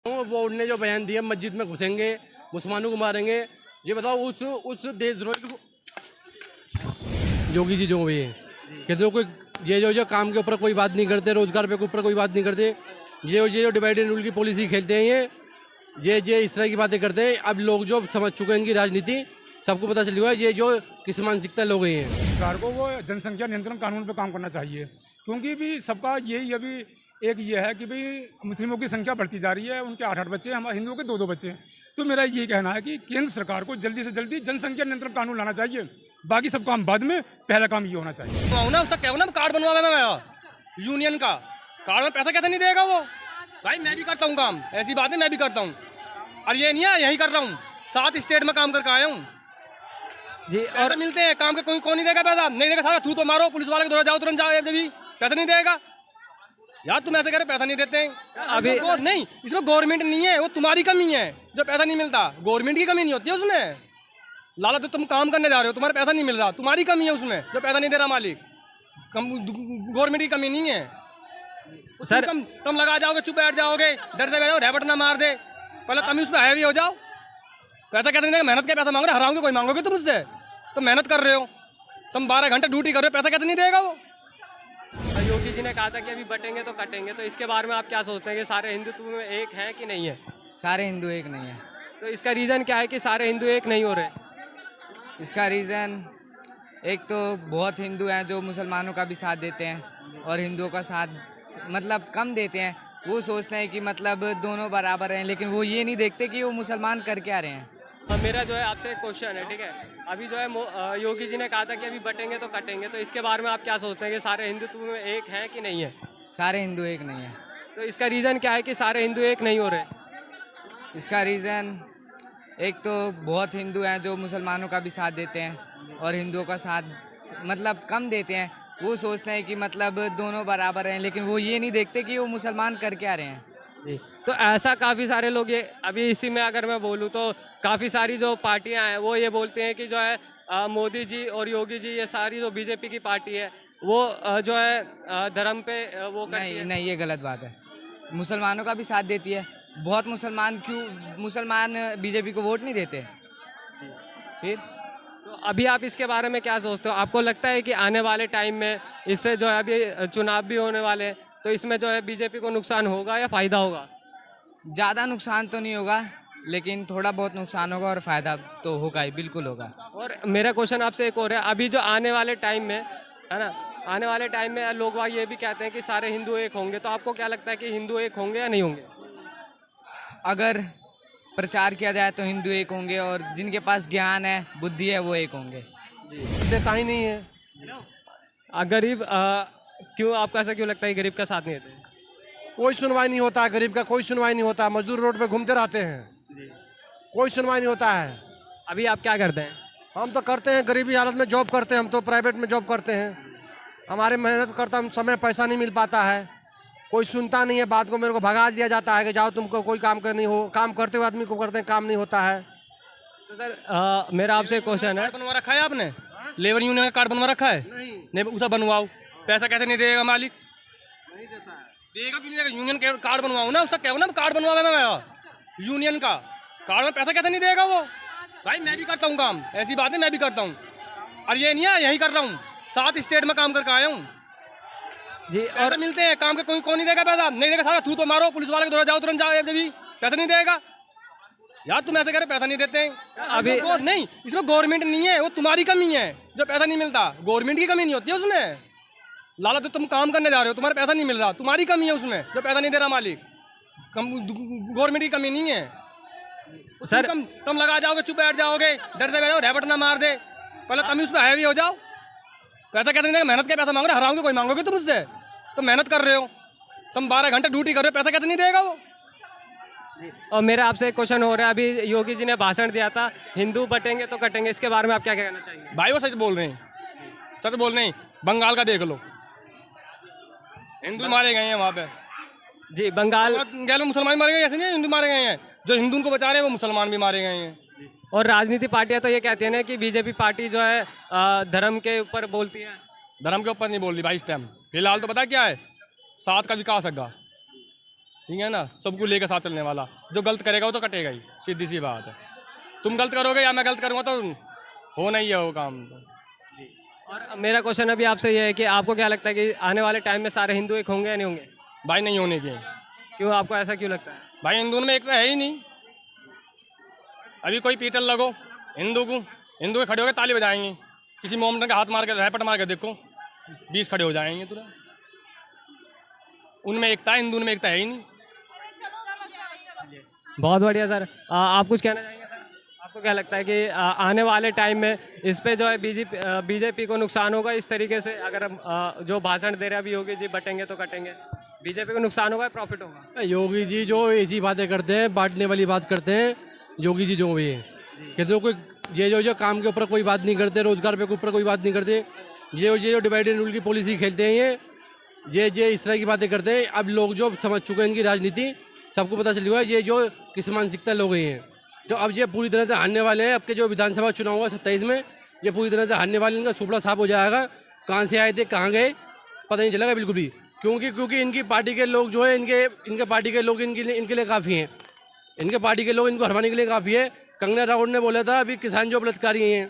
वो उनने जो बयान दिया मस्जिद में घुसेंगे, मुसलमानों को मारेंगे, ये बताओ उस देशद्रोही को योगी जी जो भी है कहते हो कोई ये जो काम के ऊपर कोई बात नहीं करते, रोजगार पे ऊपर कोई बात नहीं करते, ये जो डिवाइड एंड रूल की पॉलिसी खेलते हैं ये इस तरह की बातें करते हैं। अब लोग जो समझ चुके हैं इनकी राजनीति, सबको पता चल गया ये जो किस मानसिकता लोग हैं। सरकार को वो जनसंख्या नियंत्रण कानून पे काम करना चाहिए, क्योंकि भी सबका यही अभी एक ये है कि भाई मुस्लिमों की संख्या बढ़ती जा रही है, उनके 8-8 बच्चे, हमारे हिंदुओं के 2-2 बच्चे। तो मेरा ये कहना है कि केंद्र सरकार को जल्दी से जल्दी जनसंख्या नियंत्रण कानून लाना चाहिए, बाकी सब काम बाद में, पहला काम ये होना चाहिए। ना उसका क्या ना कार्ड बनवा मैं यूनियन का कार्ड में पैसा कैसे नहीं देगा वो? भाई मैं भी करता हूँ काम, ऐसी बात है मैं भी करता हूँ, और ये नहीं है यही कर रहा हूँ, 7 स्टेट में काम करके आया हूँ जी। और मिलते हैं काम के, कोई कौन नहीं देगा पैसा? नहीं देगा सारा थू तो मारो, पुलिस वाले के द्वारा जाओ, तुरंत जाओ, जब भी पैसा नहीं देगा यार। तुम ऐसे कह रहे पैसा नहीं देते हैं अभी नहीं, इसमें गवर्नमेंट नहीं है, वो तुम्हारी कमी है जो पैसा नहीं मिलता। गवर्नमेंट की कमी नहीं होती है उसमें, लाला तो तुम काम करने जा रहे हो, तुम्हारा पैसा नहीं मिल रहा, तुम्हारी कमी है उसमें जो पैसा नहीं दे रहा मालिक। गवर्नमेंट की कमी नहीं है सर। तुम लगा जाओगे, चुप बैठ जाओगे, डरते बैठ जाओ, रैबट ना मार दे, पहले तुम इसमें हैवी हो जाओ। पैसा कैसे नहीं देगा? मेहनत के पैसा मांग रहे, हराओगे कोई मांगोगे तुम मुझसे? तुम मेहनत कर रहे हो, तुम 12 घंटे ड्यूटी कर रहे हो, पैसा कैसे नहीं देगा वो? योगी जी ने कहा था कि अभी बटेंगे तो कटेंगे, तो इसके बारे में आप क्या सोचते हैं कि सारे हिंदुत्व में एक हैं कि नहीं है? सारे हिंदू एक नहीं है। तो इसका रीज़न क्या है कि सारे हिंदू एक नहीं हो रहे? इसका रीज़न एक तो बहुत हिंदू हैं जो मुसलमानों का भी साथ देते हैं और हिंदुओं का साथ मतलब कम देते हैं। वो सोचते हैं कि मतलब दोनों बराबर हैं, लेकिन वो ये नहीं देखते कि वो मुसलमान कर क्या रहे हैं। मेरा जो है आपसे एक क्वेश्चन है, ठीक है? अभी जो है योगी जी ने कहा था कि अभी बटेंगे तो कटेंगे, तो इसके बारे में आप क्या सोचते हैं कि सारे हिंदुत्व में एक हैं कि नहीं है? सारे हिंदू एक नहीं है। तो इसका रीज़न क्या है कि सारे हिंदू एक नहीं हो रहे? इसका रीज़न एक तो बहुत हिंदू हैं जो मुसलमानों का भी साथ देते हैं और हिंदुओं का साथ मतलब कम देते हैं। वो सोचते हैं कि मतलब दोनों बराबर हैं, लेकिन वो ये नहीं देखते कि वो मुसलमान कर क्या रहे हैं जी। तो ऐसा काफ़ी सारे लोग ये अभी इसी में अगर मैं बोलूँ तो काफ़ी सारी जो पार्टियां हैं वो ये बोलती हैं कि जो है मोदी जी और योगी जी, ये सारी जो बीजेपी की पार्टी है वो जो है धर्म पे वो करती है। नहीं, ये गलत बात है। मुसलमानों का भी साथ देती है। बहुत मुसलमान बीजेपी को वोट नहीं देते फिर। तो अभी आप इसके बारे में क्या सोचते हो? आपको लगता है कि आने वाले टाइम में इससे जो है अभी चुनाव भी होने वाले हैं, तो इसमें जो है बीजेपी को नुकसान होगा या फ़ायदा होगा? ज़्यादा नुकसान तो नहीं होगा, लेकिन थोड़ा बहुत नुकसान होगा और फ़ायदा तो होगा ही, बिल्कुल होगा। और मेरा क्वेश्चन आपसे एक और है, अभी जो आने वाले टाइम में है ना, आने वाले टाइम में लोग वाग ये भी कहते हैं कि सारे हिंदू एक होंगे, तो आपको क्या लगता है कि हिंदू एक होंगे या नहीं होंगे? अगर प्रचार किया जाए तो हिंदू एक होंगे और जिनके पास ज्ञान है, बुद्धि है, वो एक होंगे। देता ही नहीं है। गरीब क्यों, आपको ऐसा क्यों लगता है गरीब का साथ नहीं देते? कोई सुनवाई नहीं होता है, गरीब का कोई सुनवाई नहीं होता। मजदूर रोड पे घूमते रहते हैं, कोई सुनवाई नहीं होता है। अभी आप क्या करते हैं? हम तो करते हैं गरीबी हालत में जॉब करते हैं, हम तो प्राइवेट में जॉब करते हैं। हमारे मेहनत करता हम समय पैसा नहीं मिल पाता है, कोई सुनता नहीं है बात को। मेरे को भगा दिया जाता है कि जाओ तुमको कोई काम करनी हो, काम करते हुए आदमी को करते हैं, काम नहीं होता है। तो सर मेरा आपसे एक क्वेश्चन है, बनवा रखा है आपने? लेबर यूनियन का कार्ड बनवा रखा है? नहीं उसे बनवाओ, पैसा कैसे नहीं देगा मालिक? नहीं देता है। देगा क्यों नहीं देगा? यूनियन का कार्ड बनवाओ ना, उसका क्या ना कार्ड बनवा मैं यूनियन का कार्ड में पैसा कैसे नहीं देगा वो? भाई मैं भी करता हूँ काम, ऐसी बात है मैं भी करता हूँ, और ये नहीं है यही कर रहा हूँ, 7 स्टेट में काम करके आया हूँ जी। और मिलते हैं काम के, कोई कौन नहीं देगा पैसा? नहीं देगा सारा थू तो मारो, पुलिस वाले के द्वारा जाओ, तुरंत जाओ, जब भी पैसा नहीं देगा यार। तुम ऐसे कह रहे पैसा नहीं देते हैं अभी नहीं, इसमें गवर्नमेंट नहीं है, वो तुम्हारी कमी है जो पैसा नहीं मिलता। गवर्नमेंट की कमी नहीं होती है उसमें, लाला तो तुम काम करने जा रहे हो, तुम्हारा पैसा नहीं मिल रहा, तुम्हारी कमी है उसमें जो पैसा नहीं दे रहा मालिक। गवर्नमेंट की कमी नहीं है सर। तुम लगा जाओगे, चुप बैठ जाओगे, डरते बैठ जाओ, रैबट ना मार दे, पहले तुम इसमें हैवी हो जाओ। पैसा कैसे नहीं देगा? मेहनत के पैसा मांग रहे, हराओगे कोई मांगोगे तुम मुझसे? तुम मेहनत कर रहे हो, तुम 12 घंटे ड्यूटी कर रहे हो, पैसा कैसे नहीं देगा वो? और मेरा आपसे एक क्वेश्चन हो रहा है, अभी योगी जी ने भाषण दिया था हिंदू बटेंगे तो कटेंगे, इसके बारे में आप क्या कहना चाहेंगे? भाई वो सच बोल रहे हैं, सच बोल रहे हैं। बंगाल का देख लो, हिंदू मारे गए हैं वहाँ पे जी। बंगाल गैलो मुसलमान मारे गए, ऐसे नहीं हिंदू मारे गए हैं। जो हिंदू उनको बचा रहे हैं वो मुसलमान भी मारे गए हैं। और राजनीति पार्टियां तो ये कहती है ना कि बीजेपी पार्टी जो है धर्म के ऊपर बोलती है। धर्म के ऊपर नहीं बोल रही भाई इस टाइम, फिलहाल तो पता क्या है, 7 का विकास है, ठीक है ना, सबको लेकर साथ चलने वाला। जो गलत करेगा वो तो कटेगा ही, सीधी सी बात है। तुम गलत करोगे या मैं गलत करूँगा तो हो नहीं है वो काम। और मेरा क्वेश्चन अभी आपसे ये है कि आपको क्या लगता है कि आने वाले टाइम में सारे हिंदू एक होंगे या नहीं होंगे? भाई नहीं होने की। क्यों, आपको ऐसा क्यों लगता है? भाई हिंदू में एक तो है ही नहीं। अभी कोई पीटल लगो हिंदू को, हिंदू के खड़े होकर ताली बजाएंगे, किसी मोमडन का हाथ मार के रैपट मार के देखो 20 खड़े हो जाएंगे तुरंत। उनमें एकता है, हिंदू में एकता है ही नहीं। बहुत बढ़िया सर। आप कुछ कहना चाहेंगे सर? आपको क्या लगता है कि आने वाले टाइम में इस पे जो है बीजेपी को नुकसान होगा इस तरीके से, अगर जो भाषण दे रहे हैं अभी योगी जी बटेंगे तो कटेंगे, बीजेपी को नुकसान होगा या प्रॉफिट होगा? योगी जी जो ऐसी बातें करते हैं, बांटने वाली बात करते हैं, योगी जी जो भी है कहते हैं कोई ये जो काम के ऊपर कोई बात नहीं करते, रोजगार पे ऊपर कोई बात नहीं करते, ये जो डिवाइड एंड रूल की पॉलिसी खेलते हैं, ये इस तरह की बातें करते हैं। अब लोग जो समझ चुके हैं इनकी राजनीति, सबको पता चल गया है ये जो किस मानसिकता लोग हैं। तो अब ये पूरी तरह से हारने वाले हैं। अब के जो विधानसभा चुनाव होगा 27 में, ये पूरी तरह से हारने वाले, इनका सुपड़ा साफ हो जाएगा। कहाँ से आए थे, कहाँ गए, पता नहीं चलेगा बिल्कुल भी। क्योंकि इनकी पार्टी के लोग जो है, इनके पार्टी के लोग इनके लिए काफ़ी हैं। इनके पार्टी के लोग इनको हरवाने के लिए काफ़ी है। कंगना रनावत ने बोला था अभी किसान जो बलात्कारी हैं,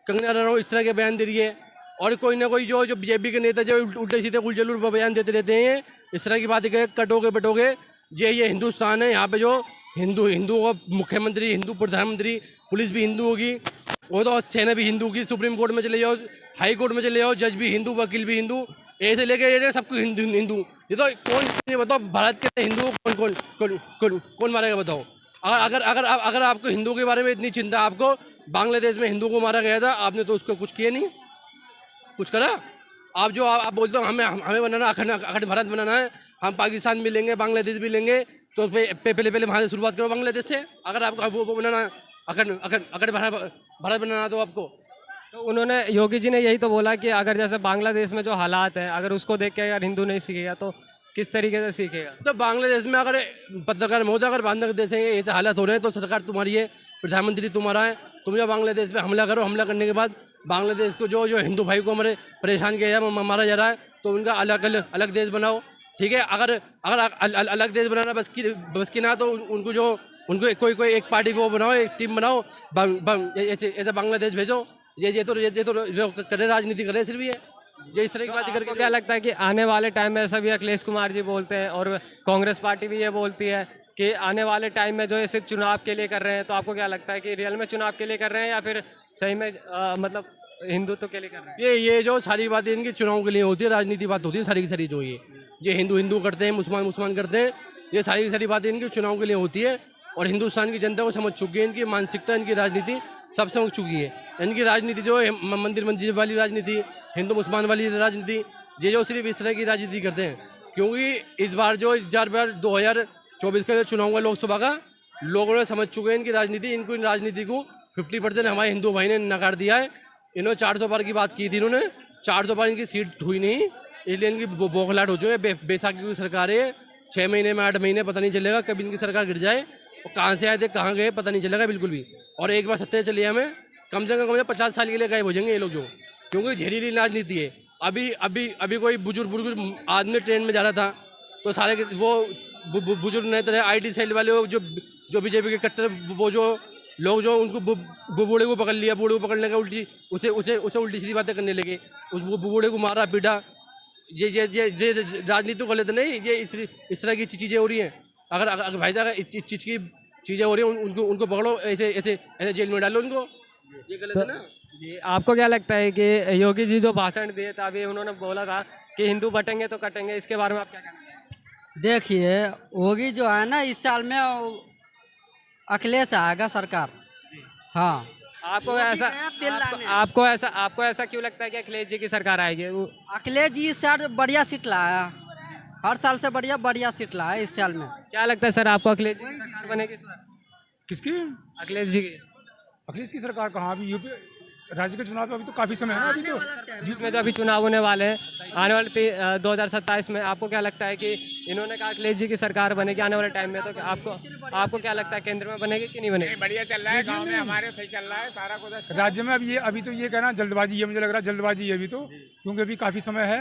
कंगना रनावत इस तरह के बयान दे रही है। और कोई ना कोई जो बीजेपी के नेता जो उल्टे सीधे उलझुल बयान देते रहते हैं, इस तरह की बातें कटोगे बटोगे। ये हिंदुस्तान है, यहाँ पे जो हिंदू का मुख्यमंत्री, हिंदू प्रधानमंत्री, पुलिस भी हिंदू होगी, वो तो सेना भी हिंदू की, सुप्रीम कोर्ट में चले जाओ, हाई कोर्ट में चले जाओ, जज भी हिंदू, वकील भी हिंदू, ऐसे लेके सबको हिंदू। ये तो कौन बताओ, भारत के हिंदू कौन कौन कौन कौन कौन मारेगा बताओ? अगर आपको हिंदू के बारे में इतनी चिंता, आपको बांग्लादेश में हिंदू को मारा गया था, आपने तो उसको कुछ किया नहीं, कुछ करा? आप बोलते हो हमें बनाना, अखंड भारत बनाना है, हम पाकिस्तान भी लेंगे, बांग्लादेश भी लेंगे, तो पहले वहाँ से शुरुआत करो बांग्लादेश से। अगर आपको वो बनाना, अखंड भारत बनाना तो आपको। तो उन्होंने, योगी जी ने यही तो बोला कि अगर जैसे बांग्लादेश में जो हालात हैं, अगर उसको देख के अगर हिंदू नहीं सीखेगा तो किस तरीके से सीखेगा? तो बांग्लादेश में अगर पत्रकार महोदय, अगर बांग्लादेश में ऐसे हालात हो रहे हैं तो सरकार तुम्हारी है, प्रधानमंत्री तुम्हारा है, तुम जब बांग्लादेश में हमला करो, हमला करने के बाद बांग्लादेश को जो हिंदू भाई को हमारे परेशान किया है, मारा जा रहा है, तो उनका अलग देश बनाओ, ठीक है? अगर अलग देश बनाना बस की ना, तो उनको कोई एक पार्टी को बनाओ, एक टीम बनाओ, ऐसे बांग्लादेश भेजो। ये तो जो करे राजनीति करे सिर्फ ये इस तरह की बातें करके। क्या लगता है कि आने वाले टाइम में, ऐसा भी अखिलेश कुमार जी बोलते हैं और कांग्रेस पार्टी भी ये बोलती है कि आने वाले टाइम में जो ये सिर्फ चुनाव के लिए कर रहे हैं, तो आपको क्या लगता है कि रियल में चुनाव के लिए कर रहे हैं या फिर सही में मतलब हिंदुत्व के लिए कर रहे हैं? ये जो सारी बातें इनकी चुनाव के लिए होती है, राजनीति बात होती है सारी की सारी, जो ये हिंदू करते हैं, मुसलमान करते हैं, ये सारी की सारी बातें इनकी चुनाव के लिए होती है। और हिंदुस्तान की जनता को समझ चुकी है, इनकी मानसिकता, इनकी राजनीति सब समझ चुकी है। इनकी राजनीति जो है मंदिर मस्जिद वाली राजनीति, हिंदू मुसलमान वाली राजनीति, ये जो सिर्फ इस तरह की राजनीति करते हैं। क्योंकि इस बार 2024 का जो चुनाव हुआ लोकसभा का, लोगों ने समझ चुके हैं इनकी राजनीति। इनको इन राजनीति को 50% हमारे हिंदू भाई ने नकार दिया है। इन्होंने 400 पार की बात की थी, इन्होंने 400 पार इनकी सीट हुई नहीं, इसलिए इनकी बौखलाहट हो चुकी है। बैसाखी की सरकार है, 6 महीने में 8 महीने पता नहीं चलेगा कभी इनकी सरकार गिर जाए, और कहाँ से आए थे कहाँ गए पता नहीं चलेगा बिल्कुल भी। और एक बार सत्ता चली हमें, कम से कम 50 साल के लिए गायब हो जाएंगे ये लोग जो, क्योंकि जहरीली राजनीति है। अभी कोई बुजुर्ग आदमी ट्रेन में जा रहा था, तो सारे वो बुजुर्ग नहीं तरह IT सेल वाले जो बीजेपी के कट्टर, वो जो लोग जो उनको बूढ़े को पकड़ लिया, बूढ़े को पकड़ने का उसे उल्टी सीधी बातें करने लगे, उस बूढ़े को मारा पीटा। ये राजनीति गलत नहीं, ये इस तरह की चीज़ें हो रही हैं। अगर भाई साहब इस चीज़ की चीज़ें हो रही हैं, उनको पकड़ो, ऐसे जेल में डालो उनको, ये गलत है ना। जी, आपको क्या लगता है कि योगी जी जो भाषण दिए थे अभी, उन्होंने बोला था कि हिंदू बटेंगे तो कटेंगे, इसके बारे में आप क्या कहना है? देखिए, योगी जो है ना, इस साल में अखिलेश आएगा सरकार। हाँ, आपको ऐसा क्यों लगता है कि अखिलेश जी की सरकार आएगी? अखिलेश जी इस साल बढ़िया सीट लाया, हर साल से बढ़िया सीट लाया इस साल में। क्या लगता है सर आपको, अखिलेश जी की सरकार बनेगी इस बार? किसकी? अखिलेश जी की। अखिलेश की सरकार कहाँ? अभी यूपी राज्य के चुनाव में अभी तो काफ़ी समय है ना, अभी तो जिसमें जो अभी चुनाव होने वाले हैं आने वाले 2027 में, आपको क्या लगता है कि इन्होंने कहा अखिलेश जी की सरकार बनेगी आने वाले टाइम में, तो आपको क्या लगता है केंद्र में बनेगी कि नहीं बनेगी? बढ़िया चल रहा है, गांव में हमारे सही चल रहा है, सारा कुछ राज्य में अभी तो ये कहना जल्दबाजी है, मुझे लग रहा है जल्दबाजी है अभी तो, क्योंकि अभी काफ़ी समय है।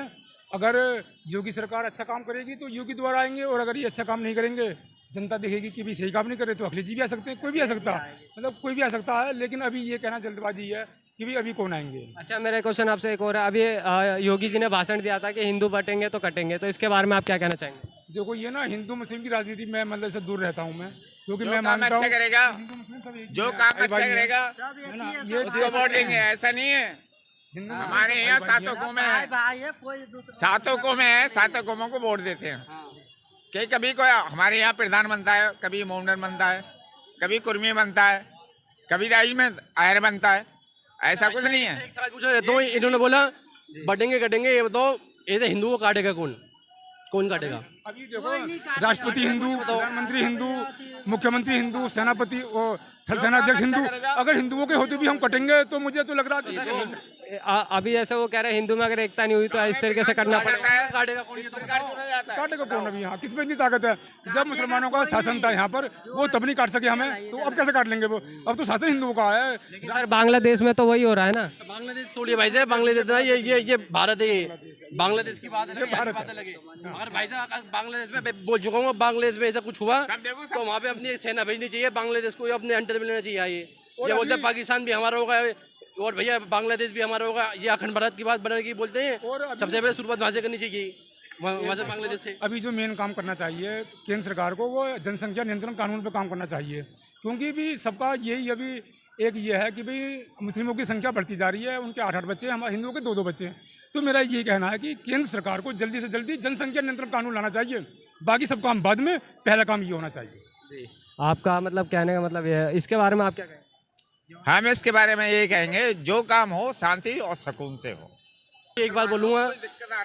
अगर योगी सरकार अच्छा काम करेगी तो योगी द्वारा आएंगे, और अगर ये अच्छा काम नहीं करेंगे, जनता देखेगी कि भी सही काम नहीं करे तो अखिलेश जी भी आ सकते हैं, कोई भी आ सकता है, मतलब कोई भी आ सकता है। लेकिन अभी ये कहना जल्दबाजी है कि भी अभी कौन आएंगे। अच्छा, मेरा क्वेश्चन आपसे एक और है। अभी योगी जी ने भाषण दिया था कि हिंदू बटेंगे तो कटेंगे, तो इसके बारे में आप क्या कहना चाहेंगे? देखो ये ना हिंदू मुस्लिम की राजनीति में मतलब से दूर रहता हूँ मैं, क्योंकि जो मैं काम मानता हूँ अच्छा करेगा, हिंदू मुस्लिम सब एक ही जो है, काम भाई अच्छा भाई हैं। करेगा ये उसको वोट देंगे, ऐसा नहीं है। हिंदू हमारे यहाँ सातों कौमें भाई हैं, भाई है, कोई दूसरा सातों कौमें हैं, सातों कौमों को वोट देते हैं। कि कभी कोई हमारे यहाँ प्रधान बनता है, कभी मोमडन बनता है, कभी कुर्मी बनता है, कभी राइज में आयर बनता है, ऐसा कुछ नहीं है। एक सवाल पूछना चाहता हूँ, इन्होंने बोला बटेंगे कटेंगे, ये बताओ ये हिंदू को काटेगा कौन? कौन काटेगा? अभी देखो राष्ट्रपति हिंदू, प्रधानमंत्री हिंदू, मुख्यमंत्री हिंदू, सेनापति और थल सेनाध्यक्ष हिंदू, अगर हिंदुओं के होते भी हम कटेंगे तो मुझे तो लग रहा है कि अभी ऐसे वो कह रहे हैं हिंदू में अगर एकता नहीं हुई तो इस तरीके से करना पड़ेगा। काटेगा कौन? ये तो सरकार चुना जाता है। काटेगा कौन अभी यहाँ? किस में इतनी ताकत है? जब मुसलमानों का शासन था यहाँ पर, वो तब नहीं काट सके हमें, तो अब कैसे काट लेंगे वो? अब तो शासन हिंदुओं का है। लेकिन सर बांग्लादेश में तो वही हो रहा है ना। बांग्लादेश थोड़ी भाई साहब, बांग्लादेश ना, ये भारत है। ये बांग्लादेश की बात है, यहाँ की बात अलग है। अगर भाई साहब बांग्लादेश में बोल चुका हूँ, बांग्लादेश में ऐसा कुछ हुआ तो वहाँ पे अपनी सेना भेजनी चाहिए, बांग्लादेश को अपने अंडर में लेना चाहिए। ये बोलते हैं पाकिस्तान भी हमारा होगा और भैया बांग्लादेश भी हमारा होगा, ये अखंड भारत की बात बनाने की बोलते हैं। सबसे पहले शुरुआत वहाँ से करनी चाहिए, वहाँ से बांग्लादेश से। अभी जो मेन काम करना चाहिए केंद्र सरकार को, वो जनसंख्या नियंत्रण कानून पे काम करना चाहिए, क्योंकि भी सबका यही अभी एक ये है कि भाई मुस्लिमों की संख्या बढ़ती जा रही है, उनके 8-8 बच्चे, हमारे हिंदुओं के 2-2 बच्चे। तो मेरा ये कहना है कि केंद्र सरकार को जल्दी से जल्दी जनसंख्या नियंत्रण कानून लाना चाहिए, बाकी सब काम बाद में, पहला काम ये होना चाहिए। आपका मतलब कहने का मतलब ये है, इसके बारे में आप क्या कहें? हम इसके बारे में ये कहेंगे, जो काम हो शांति और सुकून से हो। एक बार बोलूँगा,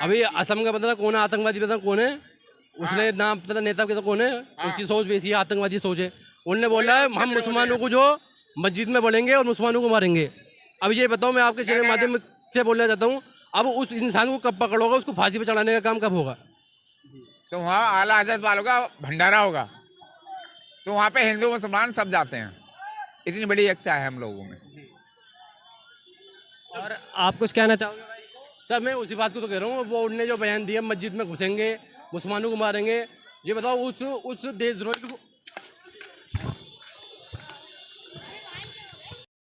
अभी असम का पता कौन है आतंकवादी, पता कौन है? उसने नाम पता नेता के तो कौन है, उसकी सोच वैसी है, आतंकवादी सोच है। उनने बोला है हम मुसलमानों को जो मस्जिद में बोलेंगे और मुसलमानों को मारेंगे। अब ये बताओ, मैं आपके चैनल के माध्यम से बोलना चाहता हूँ, अब उस इंसान को कब पकड़ोगा, उसको फांसी पे चढ़ाने का काम कब होगा? तो वहाँ आला हजरत वालों का भंडारा होगा, तो वहाँ पे हिंदू मुसलमान सब जाते हैं। इतनी बड़ी एकता है हम लोगों में। और आप कुछ कहना चाहोगे भाई? सर मैं उसी बात को तो कह रहा हूँ, वो उनने जो बयान दिया मस्जिद में घुसेंगे मुसलमानों को मारेंगे, ये बताओ उस देशद्रोही को